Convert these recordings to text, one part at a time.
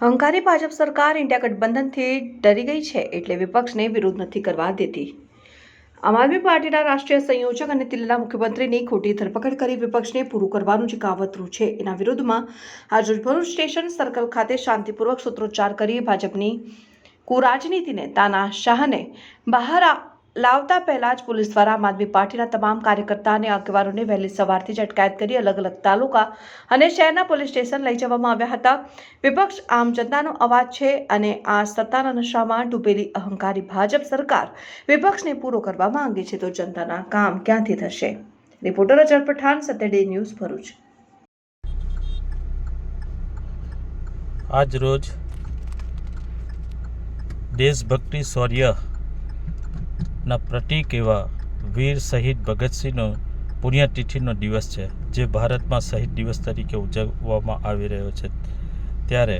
હંકારી ભાજપ સરકાર ઇન્ડિયા ગઠબંધનથી ડરી ગઈ છે એટલે વિપક્ષને વિરોધ નથી કરવા દેતી। આમ આદમી પાર્ટીના રાષ્ટ્રીય સંયોજક અને દિલ્હીના મુખ્યમંત્રીની ખોટી ધરપકડ કરી વિપક્ષને પૂરું કરવાનું જે કાવતરું છે એના વિરોધમાં આજે ભરૂચ સ્ટેશન સર્કલ ખાતે શાંતિપૂર્વક સૂત્રોચ્ચાર કરી ભાજપની કુરાજનીતિને તાનાશાહને બહાર લાવતા પહેલા જ પોલીસ દ્વારા આમ આદમી પાર્ટીના તમામ કાર્યકર્તા અને આગેવાનોને વહેલી સવારથી જ અટકાયત કરી અલગ અલગ તાલુકા અને શહેરના પોલીસ સ્ટેશન લઈ જવામાં આવ્યા હતા। વિપક્ષ આમ જનતાનો અવાજ છે અને આ સત્તાના નશામાં ડૂબેલી અહંકારી ભાજપ સરકાર વિપક્ષને પૂરો કરવા માંગે છે તો જનતાના કામ ક્યાંથી થશે। Reporter Azhar Pathan, સત્યડે news, Bharuch. આજ રોજ દેશભક્તિ શૌર્ય ના પ્રતીક એવા વીર શહીદ ભગતસિંહનો પુણ્યતિથિનો દિવસ છે, જે ભારતમાં શહીદ દિવસ તરીકે ઉજવવામાં આવી રહ્યો છે। ત્યારે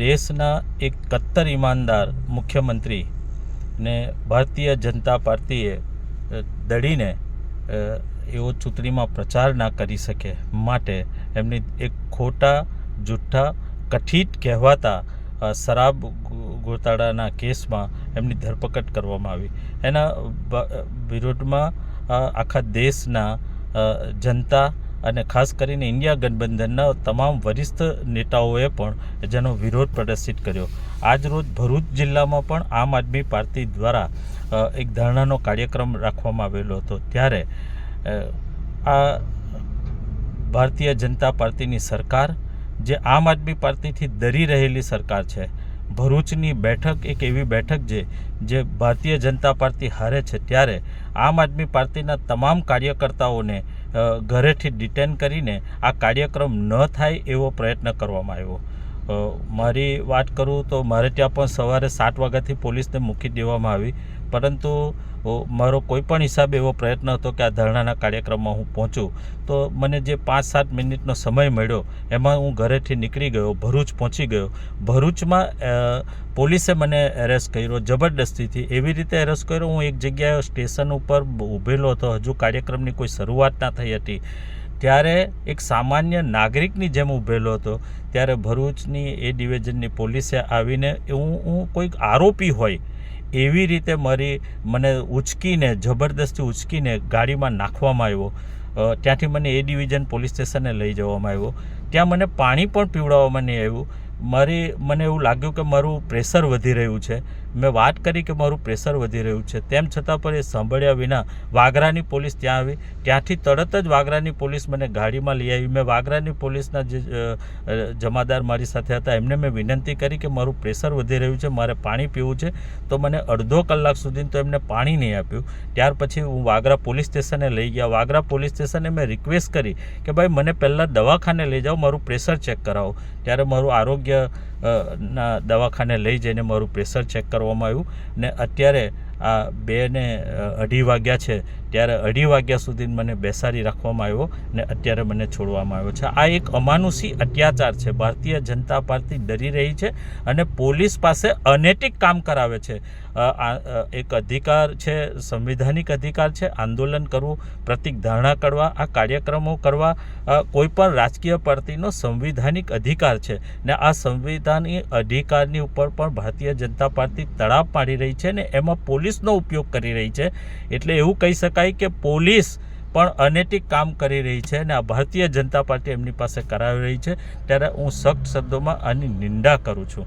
દેશના એક કટ્ટર ઈમાનદાર મુખ્યમંત્રી ને ભારતીય જનતા પાર્ટીએ દળીને એવો ચૂંટણીમાં પ્રચાર ના કરી શકે માટે એમની એક ખોટા જૂઠા કથિત કહેવાતા શરાબ ગોટાળાના કેસમાં એમની ધરપકડ કરવામાં આવી। એના વિરોધમાં આખા દેશના જનતા અને ખાસ કરીને ઇન્ડિયા ગઠબંધનના તમામ વરિષ્ઠ નેતાઓએ પણ જેનો વિરોધ પ્રદર્શિત કર્યો। આજ રોજ ભરૂચ જિલ્લામાં પણ આમ આદમી પાર્ટી દ્વારા એક ધરણાનો કાર્યક્રમ રાખવામાં આવેલો હતો। ત્યારે આ ભારતીય જનતા પાર્ટીની સરકાર, જે આમ આદમી પાર્ટીથી ડરી રહેલી સરકાર છે, ભરૂચની બેઠક એક એવી બેઠક છે જે ભારતીય જનતા પાર્ટી હારે છે, ત્યારે આમ આદમી પાર્ટીના તમામ કાર્યકર્તાઓને ઘરેથી ડિટેન કરીને આ કાર્યક્રમ ન થાય એવો પ્રયત્ન કરવામાં આવ્યો। મારી વાત કરું તો મારે ત્યાં પણ સવારે 7 વાગ્યાથી પોલીસને મૂકી દેવામાં આવી, પરંતુ મારો કોઈ પણ હિસાબે એવો પ્રયત્ન હતો કે આ ધરણાના કાર્યક્રમમાં હું પહોંચું, તો મને જે 5-7 મિનિટનો સમય મળ્યો એમાં હું ઘરેથી નીકળી ગયો, ભરૂચ પહોંચી ગયો। ભરૂચમાં પોલીસે મને એરેસ્ટ કર્યો જબરદસ્તીથી। એવી રીતે એરેસ્ટ કર્યો, હું એક જગ્યાએ સ્ટેશન ઉપર ઊભેલો હતો, હજુ કાર્યક્રમની કોઈ શરૂઆત ના થઈ હતી, ત્યારે એક સામાન્ય નાગરિકની જેમ ઊભેલો હતો। ત્યારે ભરૂચની એ ડિવિઝનની પોલીસે આવીને હું કોઈક આરોપી હોય એવી રીતે મને ઉચકીને, જબરદસ્તી ઉચકીને ગાડીમાં નાખવામાં આવ્યો। ત્યાંથી મને એ ડિવિઝન પોલીસ સ્ટેશને લઈ જવામાં આવ્યો। ત્યાં મને પાણી પણ પીવડાવવામાં નહીં આવ્યું। મને એવું લાગ્યું કે મારું પ્રેશર વધી રહ્યું છે। મેં વાત કરી કે મારું પ્રેશર વધી રહ્યું છે, તેમ છતાં પણ એ સાંભળ્યા વિના વાગરાની પોલીસ ત્યાં આવી। ત્યાંથી તરત જ વાગરાની પોલીસ મને ગાડીમાં લઈ આવી। મેં વાગરાની પોલીસના જે જમાદાર મારી સાથે હતા એમને મેં વિનંતી કરી કે મારું પ્રેશર વધી રહ્યું છે, મારે પાણી પીવું છે, તો મને અડધો કલાક સુધી તો એમને પાણી નહીં આપ્યું। ત્યાર પછી હું વાગરા પોલીસ સ્ટેશને લઈ ગયા। વાગરા પોલીસ સ્ટેશને મેં રિક્વેસ્ટ કરી કે ભાઈ મને પહેલાં દવાખાને લઈ જાઓ, મારું પ્રેશર ચેક કરાવો। ત્યારે મારું આરોગ્ય ના દવાખાને લઈ જઈને મારું પ્રેશર ચેક કરવામાં આવ્યું ને અત્યારે આ 2:02 વાગ્યા છે, ત્યારે 2:30 વાગ્યા સુધી મને બેસાડી રાખવામાં આવ્યો ને અત્યારે મને છોડવામાં આવ્યો છે। આ એક અમાનુષી અત્યાચાર છે। ભારતીય જનતા પાર્ટી ડરી રહી છે અને પોલીસ પાસે અનૈતિક કામ કરાવે છે। એક અધિકાર છે, સંવિધાનિક અધિકાર છે આંદોલન કરવું, પ્રતિક ધારણા કરવા, આ કાર્યક્રમો કરવા, કોઈ પણ રાજકીય પાર્ટીનો સંવિધાનિક અધિકાર છે ને આ સંવિધાનિક અધિકારની ઉપર પણ ભારતીય જનતા પાર્ટી તડાપ પાડી રહી છે ને એમાં પોલીસનો ઉપયોગ કરી રહી છે। એટલે એવું કહી શકાય કે પોલીસ પણ અનૈતિક કામ કરી રહી છે અને આ ભારતીય જનતા પાર્ટી એમની પાસે કરાવી રહી છે। ત્યારે હું સખ્ત શબ્દોમાં આની નિંદા કરું છું।